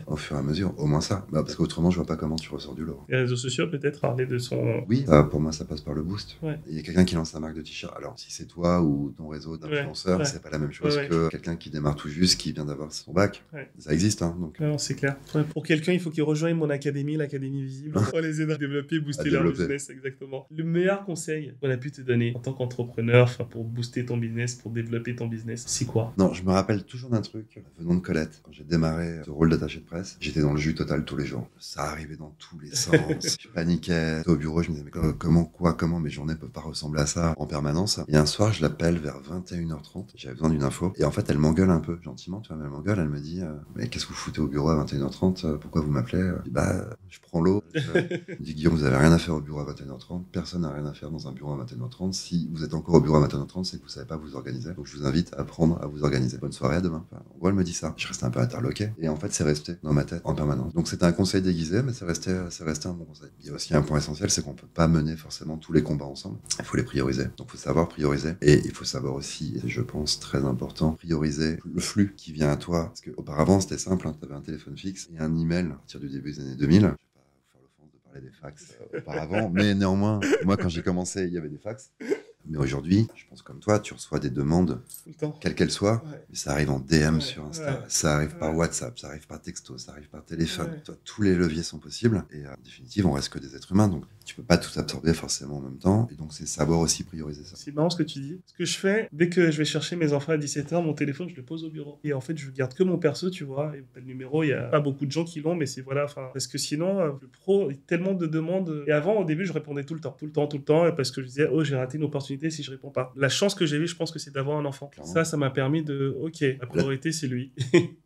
au fur et à mesure, au moins ça. Parce qu'autrement, je vois pas comment tu ressors du lot. Les réseaux sociaux, peut-être, parler de son... Oui, pour moi, ça passe par le boost. Ouais. Il y a quelqu'un qui lance sa marque de t-shirt. Alors, si c'est toi ou ton réseau d'influenceurs, c'est pas la même chose que quelqu'un qui démarre tout juste, qui vient d'avoir son bac. Ouais. Ça existe, donc. Non, c'est clair. Pour quelqu'un, il faut qu'il rejoigne mon académie, l'Académie Visible. On les aide à développer, booster leur business, exactement. Le meilleur conseil qu'on a pu te donner en tant qu'entrepreneur, pour booster ton business, pour développer ton business, c'est quoi? Non, je me rappelle toujours d'un truc, venant de Colette. Quand j'ai démarré ce rôle d'attaché de presse, j'étais dans le jus total tous les jours. Ça arrivait dans tous les sens. Je paniquais. Au bureau, je me disais, mais comment mes journées peuvent pas ressembler à ça en permanence. Et un soir, je l'appelle vers 21h30. J'avais besoin d'une info. Et en fait, elle m'engueule un peu, gentiment, tu vois, mais elle m'engueule. Elle me dit, mais qu'est-ce que vous foutez au bureau à 21h30? Pourquoi vous m'appelez? Je dis, je prends l'eau. Je dis, Guillaume, vous avez rien à faire au bureau à 21h30. Personne n'a rien à faire dans un bureau à 21h30. Si vous êtes encore au bureau à 21h30, c'est que vous savez pas vous organiser. Donc, je vous invite à apprendre à vous organiser. Bonne soirée, à demain. Enfin, en gros, elle me dit ça. Je restais un peu interloqué. Et en fait, c'est resté dans ma tête en permanence. Donc, c'était un conseil déguisé, mais c'est resté un bon conseil. Il y a aussi un point essentiel, c'est qu'on peut pas mener forcément tous les combats ensemble. Il faut les prioriser. Donc, il faut savoir prioriser. Et il faut savoir aussi, et je pense très important, prioriser le flux qui vient à toi. Parce qu'auparavant, c'était simple. Tu avais un téléphone fixe et un email à partir du début des années 2000. Je vais pas vous faire l'offense de parler des fax auparavant, mais néanmoins, moi, quand j'ai commencé, il y avait des fax. Mais aujourd'hui, je pense comme toi, tu reçois des demandes, quelles qu'elles soient, mais ça arrive en DM sur Insta, ça arrive par WhatsApp, ça arrive par texto, ça arrive par téléphone. Toi, tous les leviers sont possibles. Et en définitive, on reste que des êtres humains, donc tu peux pas tout absorber forcément en même temps. Et donc, c'est savoir aussi prioriser ça. C'est marrant ce que tu dis. Ce que je fais, dès que je vais chercher mes enfants à 17h, mon téléphone, je le pose au bureau. Et en fait, je garde que mon perso, tu vois. Et le numéro, il y a pas beaucoup de gens qui l'ont, mais c'est parce que sinon, le pro, il y a tellement de demandes. Et avant, au début, je répondais tout le temps, parce que je disais, j'ai raté une opportunité si je réponds pas. La chance que j'ai eue, je pense que c'est d'avoir un enfant. Clairement. Ça m'a permis de, la priorité, c'est lui.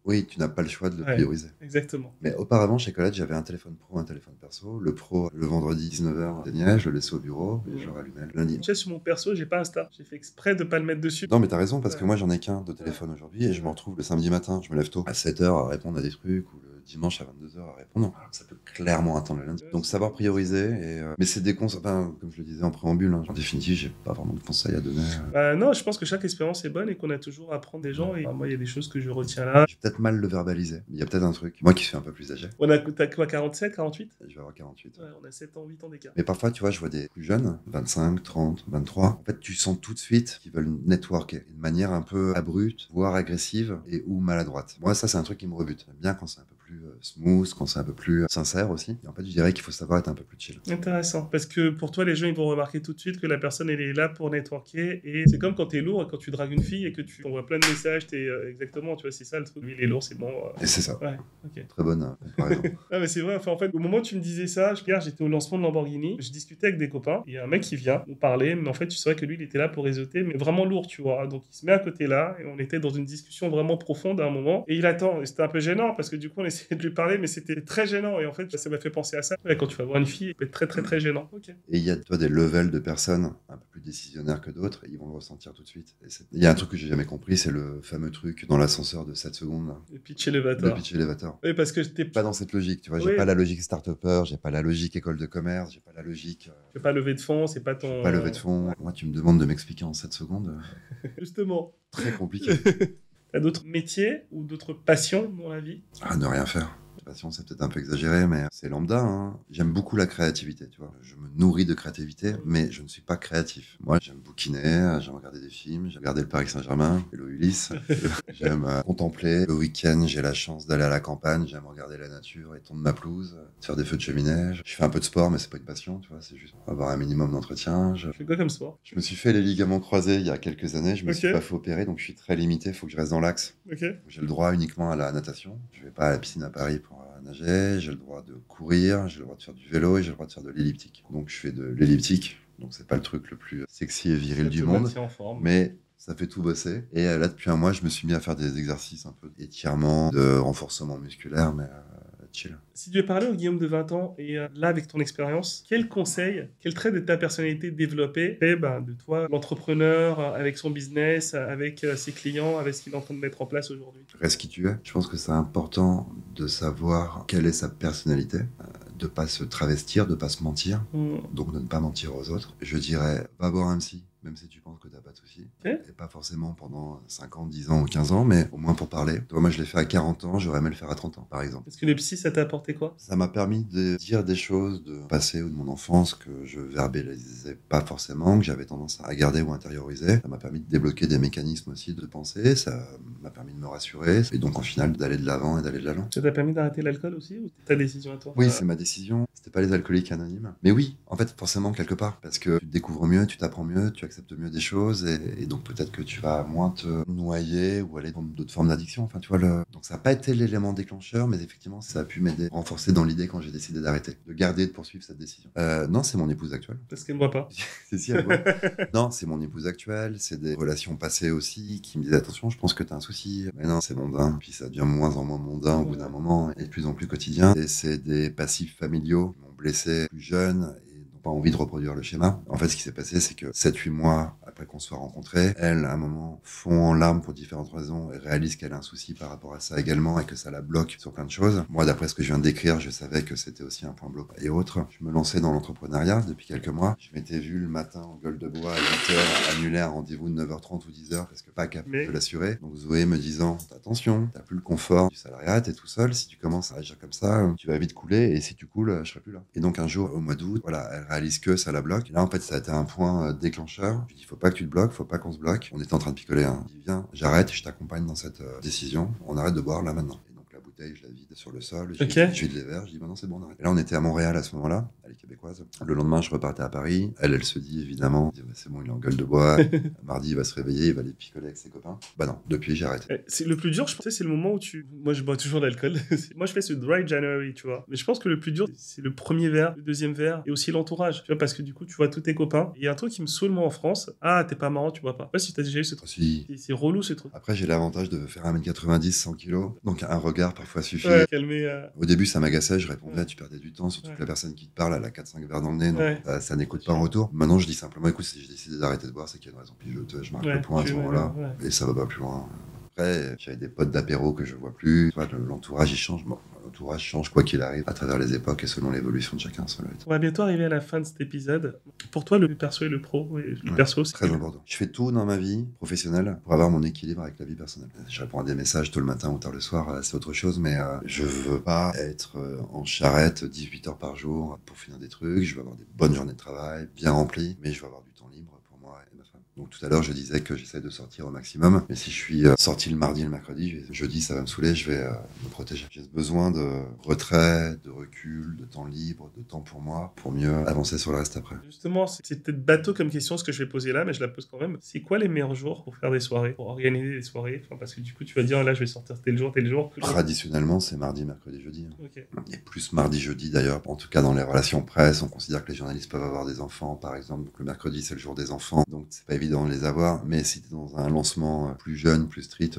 Oui, tu n'as pas le choix de le prioriser. Exactement. Mais auparavant, chez Colette, j'avais un téléphone pro, un téléphone perso. Le pro, le vendredi 19h, je le laissais au bureau et je rallumais le lundi. Tu sais, sur mon perso, j'ai pas Insta. J'ai fait exprès de pas le mettre dessus. Non, mais t'as raison, parce que moi, j'en ai qu'un de téléphone aujourd'hui et je me retrouve le samedi matin. Je me lève tôt à 7h à répondre à des trucs ou le dimanche à 22h à répondre, alors que ça peut clairement attendre le lundi. Donc savoir prioriser, mais c'est des conseils, enfin, comme je le disais en préambule, hein, en définitive, j'ai pas vraiment de conseils à donner. Non, je pense que chaque expérience est bonne et qu'on a toujours à apprendre des gens. Et moi, il y a des choses que je retiens là. J'ai peut-être mal le verbaliser, mais il y a peut-être un truc. Moi qui suis un peu plus âgé, T'as quoi, 47, 48? je vais avoir 48. Ouais, on a 7 ans, 8 ans d'écart. Mais parfois, tu vois, je vois des plus jeunes, 25, 30, 23. En fait, tu sens tout de suite qu'ils veulent networker d'une manière un peu abrupte, voire agressive et ou maladroite. Moi, ça, c'est un truc qui me rebute. J'aime bien quand c'est un peu plus smooth, quand c'est un peu plus sincère aussi. Et en fait, je dirais qu'il faut savoir être un peu plus chill. Intéressant. Parce que pour toi, les gens, ils vont remarquer tout de suite que la personne, elle est là pour networker. Et c'est comme quand t'es lourd et quand tu dragues une fille et que tu envoies plein de messages. Exactement, tu vois, c'est ça le truc. Lui, il est lourd, c'est bon. Et c'est ça. Ouais, ok. Très bonne comparaison. Ah, mais c'est vrai. Enfin, en fait, au moment où tu me disais ça, hier, j'étais au lancement de Lamborghini. Je discutais avec des copains. Il y a un mec qui vient nous parler. Mais en fait, tu saurais que lui, il était là pour réseauter, mais vraiment lourd, tu vois. Donc, il se met à côté là. Et on était dans une discussion vraiment profonde à un moment. Et il attend. Et c'était un peu gênant parce que du coup, on essayait de lui parler, mais c'était très gênant. Et en fait, ça m'a fait penser à ça. Ouais, quand tu vas voir une fille, il peut être très, très, très gênant. Ok. Et il y a, toi, des levels de personnes un peu plus décisionnaires que d'autres. Et ils vont le ressentir tout de suite. Il y a un truc que j'ai jamais compris, c'est le fameux truc dans l'ascenseur de 7 secondes. Là, Le pitch elevator. le pitch elevator. Oui, parce que t'es Pas dans cette logique, tu vois. Oui. J'ai pas la logique start-upper, j'ai pas la logique école de commerce, j'ai pas la logique. Tu fais pas lever de fonds, c'est pas ton. Pas lever de fonds. Moi, tu me demandes de m'expliquer en 7 secondes. Justement. Très compliqué. T'as d'autres métiers ou d'autres passions dans la vie? Ah, ne rien faire. Passion, c'est peut-être un peu exagéré, mais c'est lambda. Hein. J'aime beaucoup la créativité, tu vois. Je me nourris de créativité, mais je ne suis pas créatif. Moi, j'aime bouquiner, j'aime regarder des films, j'aime regarder le Paris Saint-Germain, Hello Ulysse. J'aime contempler. Le week-end, j'ai la chance d'aller à la campagne, j'aime regarder la nature et tondre ma pelouse, faire des feux de cheminée. Je fais un peu de sport, mais c'est pas une passion, tu vois. C'est juste pour avoir un minimum d'entretien. Tu fais quoi comme sport? Je me suis fait les ligaments croisés il y a quelques années. Je me suis Ok. pas fait opérer, donc je suis très limité. Il faut que je reste dans l'axe. Ok. J'ai le droit uniquement à la natation. Je vais pas à la piscine à Paris pour nager. J'ai le droit de courir. J'ai le droit de faire du vélo et j'ai le droit de faire de l'elliptique. Donc je fais de l'elliptique. Donc c'est pas le truc le plus sexy et viril Ça du te monde, maintient en forme. mais ça fait tout bosser. Et là depuis un mois, je me suis mis à faire des exercices un peu d'étirement, de renforcement musculaire, mais chill. Si tu veux parler au Guillaume de 20 ans et là, avec ton expérience, quel conseil, quel trait de ta personnalité développé fait de toi, l'entrepreneur, avec son business, avec ses clients, avec ce qu'il est en train de mettre en place aujourd'hui? Reste qui tu es. Je pense que c'est important de savoir quelle est sa personnalité, de pas se travestir, de pas se mentir, donc de ne pas mentir aux autres. Je dirais, va voir un psy, même si tu penses que t'as pas de soucis. Ok. Et pas forcément pendant 5 ans, 10 ans ou 15 ans, mais au moins pour parler. Toi, moi, je l'ai fait à 40 ans, j'aurais aimé le faire à 30 ans, par exemple. Est-ce que le psy, ça t'a apporté quoi? Ça m'a permis de dire des choses de passé ou de mon enfance que je verbalisais pas forcément, que j'avais tendance à garder ou intérioriser. Ça m'a permis de débloquer des mécanismes aussi de pensée, ça m'a permis de me rassurer, et donc au final d'aller de l'avant et d'aller de l'avant. Ça t'a permis d'arrêter l'alcool aussi ou c'est ta décision à toi? Oui, c'est ma décision. C'était pas les alcooliques anonymes. Mais oui, en fait, forcément, quelque part. Parce que tu te découvres mieux, tu t'apprends mieux, tu acceptes mieux des choses. Et donc, peut-être que tu vas moins te noyer ou aller dans d'autres formes d'addiction. Enfin, tu vois, donc, ça n'a pas été l'élément déclencheur, mais effectivement, ça a pu m'aider, renforcer dans l'idée quand j'ai décidé d'arrêter, de garder et de poursuivre cette décision. Non, c'est mon épouse actuelle. Parce qu'elle me voit pas. Si, elle voit. Non, c'est mon épouse actuelle. C'est des relations passées aussi qui me disaient attention, je pense que tu as un souci. Mais non, c'est mondain. Puis ça devient moins en moins mondain au bout d'un moment et de plus en plus quotidien. Et c'est des passifs familiaux qui m'ont blessé plus jeune et n'ont pas envie de reproduire le schéma. En fait, ce qui s'est passé, c'est que 7-8 mois après qu'on soit rencontrés, elle, à un moment, fond en larmes pour différentes raisons et réalise qu'elle a un souci par rapport à ça également et que ça la bloque sur plein de choses. Moi, d'après ce que je viens de décrire, je savais que c'était aussi un point bloquant. Et autres, je me lançais dans l'entrepreneuriat depuis quelques mois. Je m'étais vu le matin en gueule de bois à 8h, annuler un rendez-vous de 9h30 ou 10h parce que pas capable de l'assurer. Donc Zoé me disant, attention, t'as plus le confort du salariat, t'es tout seul. Si tu commences à agir comme ça, tu vas vite couler et si tu coules, je serai plus là. Et donc un jour, au mois d'août, voilà, elle réalise que ça la bloque. Et là, en fait, ça a été un point déclencheur. Je lui dis, faut pas que tu te bloques, faut pas qu'on se bloque. On était en train de picoler. Hein. Je dis, viens, j'arrête, je t'accompagne dans cette décision. On arrête de boire là maintenant. Et donc la bouteille, je la vide sur le sol. Je vide les verres. Je dis, bah non, c'est bon, on arrête. Et là, on était à Montréal à ce moment-là. Elle est québécoise. Le lendemain, je repartais à Paris. Elle se dit évidemment, c'est bon, il est en gueule de bois. Mardi, il va se réveiller, il va aller picoler avec ses copains. Bah non, depuis, j'ai arrêté. C'est le plus dur, je pensais, c'est le moment où Moi, je bois toujours de l'alcool. Moi, je fais ce dry January, tu vois. Mais je pense que le plus dur, c'est le premier verre, le deuxième verre et aussi l'entourage. Tu vois, parce que du coup, tu vois tous tes copains. Il y a un truc qui me saoule, moi, en France. Ah, t'es pas marrant, tu bois pas. Je sais pas si t'as déjà eu ce truc. Si. C'est relou, ce truc. Après, j'ai l'avantage de faire 1m90, 100 kg. Donc, un regard parfois suffit. Ouais, calmer. Au début, ça m'agaçait, je répondais, tu perdais du temps, surtout que la personne qui te parle, elle a 4-5 verres dans le nez, donc ça n'écoute pas en retour. Maintenant, je dis simplement, écoute, si j'ai décidé d'arrêter de boire, c'est qu'il y a une raison. Puis je marque le point à ce moment-là, et ça va pas plus loin. Après, j'avais des potes d'apéro que je vois plus, l'entourage il change. Bon, L'entourage change quoi qu'il arrive à travers les époques et selon l'évolution de chacun. Ça doit être On va bientôt arriver à la fin de cet épisode. Pour toi, le perso et le pro, oui, le perso, c'est très important. Je fais tout dans ma vie professionnelle pour avoir mon équilibre avec la vie personnelle. Je réponds à des messages tôt le matin ou tard le soir, c'est autre chose, mais je veux pas être en charrette 18 heures par jour pour finir des trucs. Je veux avoir des bonnes journées de travail, bien remplies, mais je veux avoir du temps libre pour moi et ma femme. Donc tout à l'heure, je disais que j'essaie de sortir au maximum, mais si je suis sorti le mardi et le mercredi, jeudi, ça va me saouler, je vais me protéger. J'ai ce besoin de retrait, de recul, de temps libre, de temps pour moi, pour mieux avancer sur le reste après. Justement, c'est peut-être bateau comme question ce que je vais poser là, mais je la pose quand même. C'est quoi les meilleurs jours pour faire des soirées, pour organiser des soirées? Parce que du coup, tu vas dire là, je vais sortir tel jour, tel jour. Traditionnellement, c'est mardi, mercredi, jeudi. Okay. Et plus mardi, jeudi d'ailleurs. En tout cas, dans les relations presse, on considère que les journalistes peuvent avoir des enfants, par exemple. Donc le mercredi, c'est le jour des enfants, donc c'est pas évident de les avoir. Mais si t'es dans un lancement plus jeune, plus street,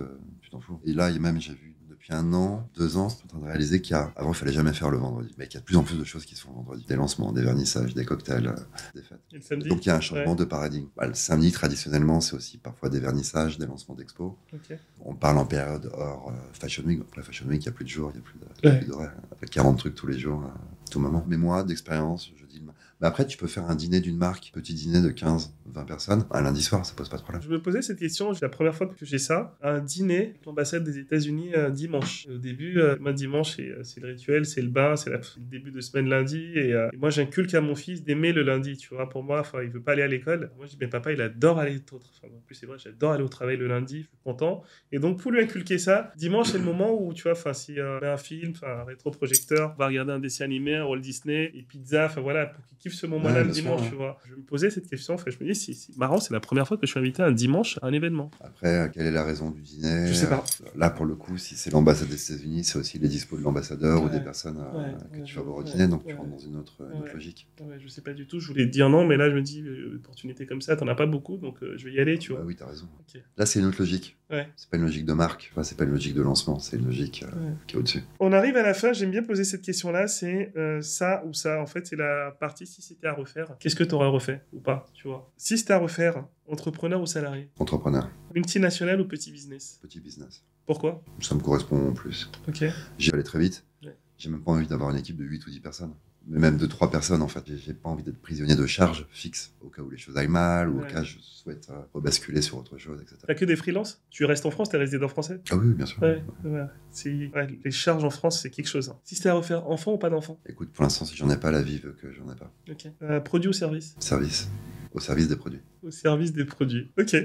tu t'en fous. Et là, même, j'ai vu depuis 1 an, 2 ans, je suis en train de réaliser qu'avant, il fallait jamais faire le vendredi. Mais qu'il y a de plus en plus de choses qui se font le vendredi. Des lancements, des vernissages, des cocktails, des fêtes. Et le samedi, donc il y a un changement de paradigme. Le samedi, traditionnellement, c'est aussi parfois des vernissages, des lancements d'expo. Okay. On parle en période hors Fashion Week. Après Fashion Week, il n'y a plus de jours, il n'y a plus d'horaire. Il y a 40 trucs tous les jours, à tout moment. Mais moi, d'expérience, je dis... Mais après, tu peux faire un dîner d'une marque, petit dîner de 15, 20 personnes, un lundi soir, ça pose pas de problème. Je me posais cette question, c'est la première fois que j'ai ça, un dîner avec l'ambassade des États-Unis dimanche. Au début, moi, dimanche, c'est le rituel, c'est le bain, c'est le début de semaine lundi, et moi, j'inculque à mon fils d'aimer le lundi, tu vois. Pour moi, il veut pas aller à l'école. Moi, je dis, mais papa, il adore aller en plus, c'est vrai, j'adore aller au travail le lundi, je suis content. Et donc, pour lui inculquer ça, dimanche, c'est le moment où, tu vois, si on met un film, un rétroprojecteur, on va regarder un dessin animé, un Walt Disney, et pizza, voilà, pour qu'il kiffe ce moment-là le dimanche, tu vois. Je me posais cette question, je me dis, c'est marrant, c'est la première fois que je suis invité un dimanche à un événement. Après, quelle est la raison du dîner? Je sais pas. Là, pour le coup, si c'est l'ambassade des États-Unis, c'est aussi les dispos de l'ambassadeur ou des personnes que tu vas voir au dîner, donc tu rentres dans une autre logique. Je sais pas du tout, je voulais te dire non, mais là, je me dis, opportunité comme ça, t'en as pas beaucoup, donc je vais y aller, tu vois. Oui, t'as raison. Okay. Là, c'est une autre logique. Ouais. C'est pas une logique de marque, c'est pas une logique de lancement, c'est une logique qui est au-dessus. On arrive à la fin, j'aime bien poser cette question-là, c'est ça ou ça. En fait, c'est la partie si c'était à refaire. Qu'est-ce que t'aurais refait ou pas, tu vois? Si c'était à refaire, entrepreneur ou salarié? Entrepreneur. Multinational ou petit business? Petit business. Pourquoi? Ça me correspond plus. Ok. J'y allais très vite. Ouais. J'ai même pas envie d'avoir une équipe de 8 ou 10 personnes. Mais même de 3 personnes, en fait. J'ai pas envie d'être prisonnier de charges fixes, au cas où les choses aillent mal, ou au cas où je souhaite rebasculer sur autre chose, etc. T'as que des freelances? Tu restes en France, t'es résident français? Ah oui, bien sûr. Ouais. Les charges en France, c'est quelque chose. Si c'était à refaire, enfant ou pas d'enfant? Écoute, pour l'instant, si j'en ai pas, la vie veut que j'en ai pas. Ok. Produit ou service? Service. Au service des produits. Au service des produits. Ok.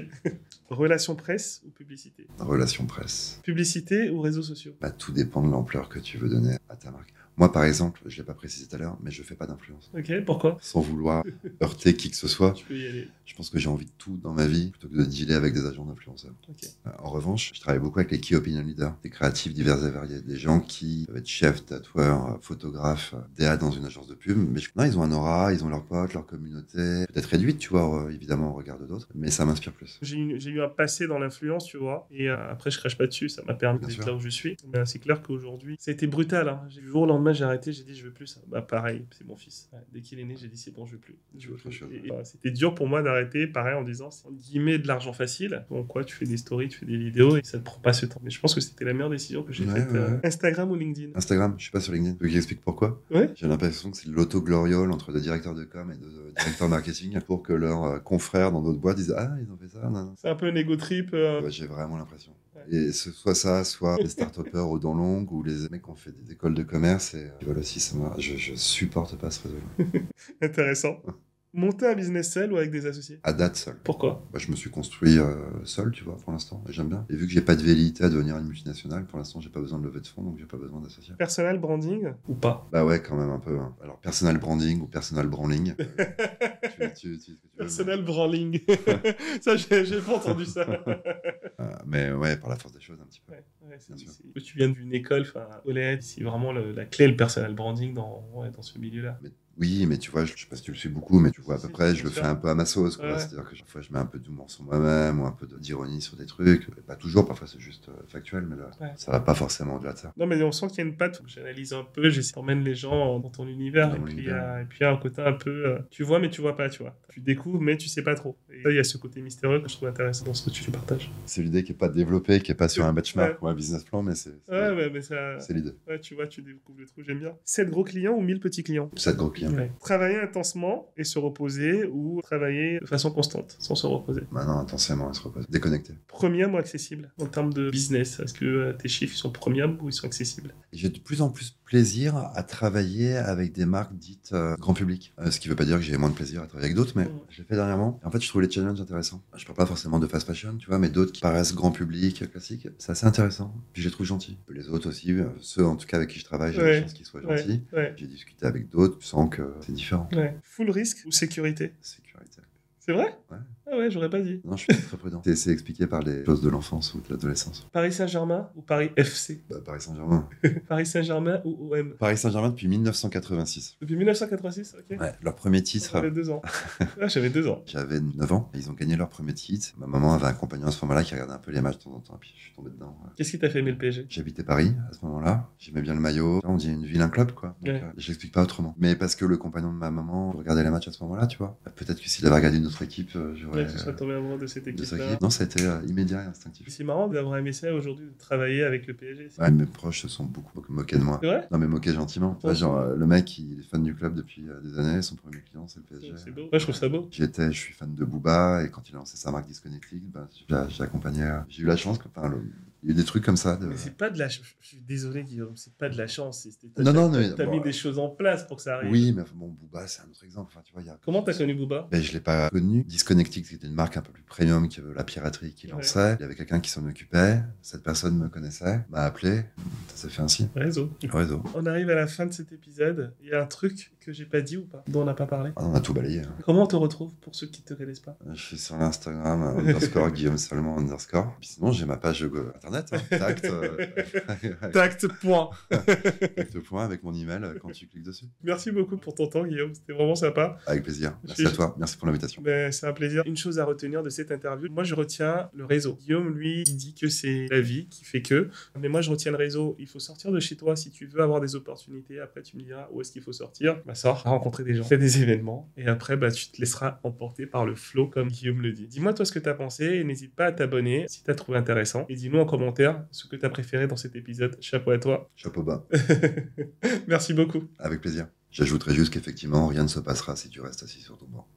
Relation presse ou publicité? Relation presse. Publicité ou réseaux sociaux? Tout dépend de l'ampleur que tu veux donner à ta marque. Moi, par exemple, je ne l'ai pas précisé tout à l'heure, mais je ne fais pas d'influence. Ok, pourquoi? Sans vouloir heurter qui que ce soit. Tu peux y aller. Je pense que j'ai envie de tout dans ma vie, plutôt que de dealer avec des agents d'influenceurs. Okay. En revanche, je travaille beaucoup avec les key opinion leaders, des créatifs divers et variés, des gens qui peuvent être chefs, tatoueurs, photographes, DA dans une agence de pub, mais non, ils ont un aura, ils ont leurs potes, leur communauté, peut-être réduite, tu vois, évidemment, au regard de d'autres, mais ça m'inspire plus. J'ai eu un passé dans l'influence, tu vois, et après, je crache pas dessus, ça m'a permis d'être là où je suis. Mais c'est clair qu'aujourd'hui, ça a été brutal. Hein. Du jour au lendemain, j'ai arrêté, j'ai dit, je veux plus ça. Pareil, c'est mon fils. Ouais, dès qu'il est né, j'ai dit, c'est bon, je veux plus. C'était dur pour moi d'arrêter, pareil, en disant, c'est en guillemets de l'argent facile. Bon, quoi, tu fais des stories, tu fais des vidéos, et ça te prend pas ce temps. Mais je pense que c'était la meilleure décision que j'ai faite. Instagram ou LinkedIn? Instagram, je suis pas sur LinkedIn. Tu veux que j'explique pourquoi? Ouais. J'ai l'impression que c'est l'auto-gloriole entre des directeurs de com et de directeurs marketing pour que leurs confrères dans d'autres boîtes disent, ah, ils ont fait ça, non. C'est un peu un ego trip. Ouais, j'ai vraiment l'impression. Et soit ça, soit les start-upers aux dents longues ou les mecs qui ont fait des écoles de commerce. Et voilà, aussi, je supporte pas ce réseau-là. Intéressant. Monter un business seul ou avec des associés? À date, seul. Pourquoi? Je me suis construit seul, tu vois, pour l'instant, et j'aime bien. Et vu que j'ai pas de velléité à devenir une multinationale, pour l'instant, j'ai pas besoin de lever de fonds, donc j'ai pas besoin d'associés. Personal branding ou pas? Ouais, quand même un peu. Hein. Alors, personal branding ou personal branding. Personal branding. Ça, j'ai pas entendu ça. Mais ouais, par la force des choses, un petit peu. Tu viens d'une école, OLED, c'est vraiment la clé, le personal branding dans ce milieu-là. Mais Oui, mais tu vois, je sais pas si tu le suis beaucoup, mais tu vois à peu Si, près, bien je le sûr. fais un peu à ma sauce, quoi. Ouais. C'est-à-dire que parfois, je mets un peu d'humour sur moi-même, ou un peu d'ironie sur des trucs. Pas toujours, parfois, c'est juste factuel, mais là, Ouais. ça va pas forcément au-delà de ça. Non, mais on sent qu'il y a une patte. J'analyse un peu, j'essaie d'emmèner les gens dans ton univers. Dans Et mon puis, univers. et puis, il y a un côté un peu. Tu vois, mais tu vois pas, tu vois. Tu découvres, mais tu sais pas trop. Et là, il y a ce côté mystérieux que je trouve intéressant dans ce que tu partages. C'est l'idée qui est pas développée, qui est pas sur un benchmark Ouais. ou un business plan, mais Ouais, mais ça. c'est l'idée. Ouais, tu vois, tu découvres le truc, j'aime bien. 7 gros clients ou 1000 petits clients? 7 gros clients. Ouais. Travailler intensement et se reposer ou travailler de façon constante sans se reposer. Maintenant, intensément, elle se repose. Déconnecté. Premium ou accessible en termes de business? Est-ce que tes chiffres ils sont premium ou ils sont accessibles? J'ai de plus en plus plaisir à travailler avec des marques dites grand public. Ce qui veut pas dire que j'ai moins de plaisir à travailler avec d'autres, mais je l'ai fait dernièrement. En fait, je trouve les challenges intéressants. Je parle pas forcément de fast fashion, tu vois, mais d'autres qui paraissent grand public, classiques. C'est assez intéressant. Puis je les trouve gentils. Les autres aussi, ceux en tout cas avec qui je travaille, j'ai la chance qu'ils soient gentils. Ouais. J'ai discuté avec d'autres, je sens que c'est différent. Ouais. Full risque ou sécurité? Sécurité. C'est vrai? Ouais. Ah ouais, j'aurais pas dit. Non, je suis très prudent. C'est expliqué par les choses de l'enfance ou de l'adolescence. Paris Saint-Germain ou Paris FC? Paris Saint-Germain. Paris Saint-Germain ou OM? Paris Saint-Germain depuis 1986. Depuis 1986, ok. Ouais, leur premier titre. J'avais 2 ans. Ah, j'avais 2 ans. J'avais 9 ans. Ils ont gagné leur premier titre. Ma maman avait un compagnon à ce moment-là qui regardait un peu les matchs de temps en temps. Puis je suis tombé dedans. Qu'est-ce qui t'a fait aimer le PSG? J'habitais Paris à ce moment-là. J'aimais bien le maillot. On dit une ville, un club, quoi. Donc, Ouais. je l'explique pas autrement. Mais parce que le compagnon de ma maman regardait les matchs à ce moment-là, tu vois. Peut-être que s'il avait regardé une autre équipe, j'aurais. Ouais, tu serais tombé amoureux de cette de cette équipe-là. équipe. Non, ça a été immédiat et instinctif. C'est marrant d'avoir aimé ça aujourd'hui, de travailler avec le PSG. Ouais, mes proches se sont beaucoup moqués de moi. C'est vrai? Non, mais moqués gentiment. Tu vois, genre, le mec, il est fan du club depuis des années. Son premier client, c'est le PSG. C'est beau. Ouais, je trouve ça beau. Je suis fan de Booba, et quand il a lancé sa marque Disconnected, j'ai accompagné. J'ai eu la chance, il y a eu des trucs comme ça. Mais c'est pas de la chance. Je suis désolé, Guillaume, c'est pas de la chance. Non, mais T'as bon, mis des choses en place pour que ça arrive. oui, mais bon, Booba, c'est un autre exemple. Enfin, tu vois, Comment t'as connu Booba? Ben, je l'ai pas connu. Disconnected, c'était une marque un peu plus premium qui avait la piraterie qui lançait. Il y avait quelqu'un qui s'en occupait. Cette personne me connaissait, m'a appelé. Ça s'est fait ainsi. Réseau. Le réseau. On arrive à la fin de cet épisode. Il y a un truc que j'ai pas dit ou pas, dont on n'a pas parlé. Ah, on a tout balayé. Hein. Comment on te retrouve pour ceux qui te connaissent pas? Je suis sur l'Instagram _ Guillaume Salmon _ Puis sinon, j'ai ma page internet, hein, tact. Tact, point. Tact point avec mon email quand tu cliques dessus. Merci beaucoup pour ton temps, Guillaume. C'était vraiment sympa. Avec plaisir. Merci à toi. Merci pour l'invitation. Ben, c'est un plaisir. Une chose à retenir de cette interview, moi je retiens le réseau. Guillaume, lui, il dit que c'est la vie qui fait que. Mais moi je retiens le réseau. Il faut sortir de chez toi si tu veux avoir des opportunités. Après, tu me diras où est-ce qu'il faut sortir. Bah, sors, rencontrer des gens, fais des événements. Et après, bah, tu te laisseras emporter par le flow, comme Guillaume le dit. Dis-moi toi ce que tu as pensé et n'hésite pas à t'abonner si tu as trouvé intéressant. Et dis-nous en commentaire ce que tu as préféré dans cet épisode. Chapeau à toi. Chapeau bas. Merci beaucoup. Avec plaisir. J'ajouterais juste qu'effectivement, rien ne se passera si tu restes assis sur ton banc.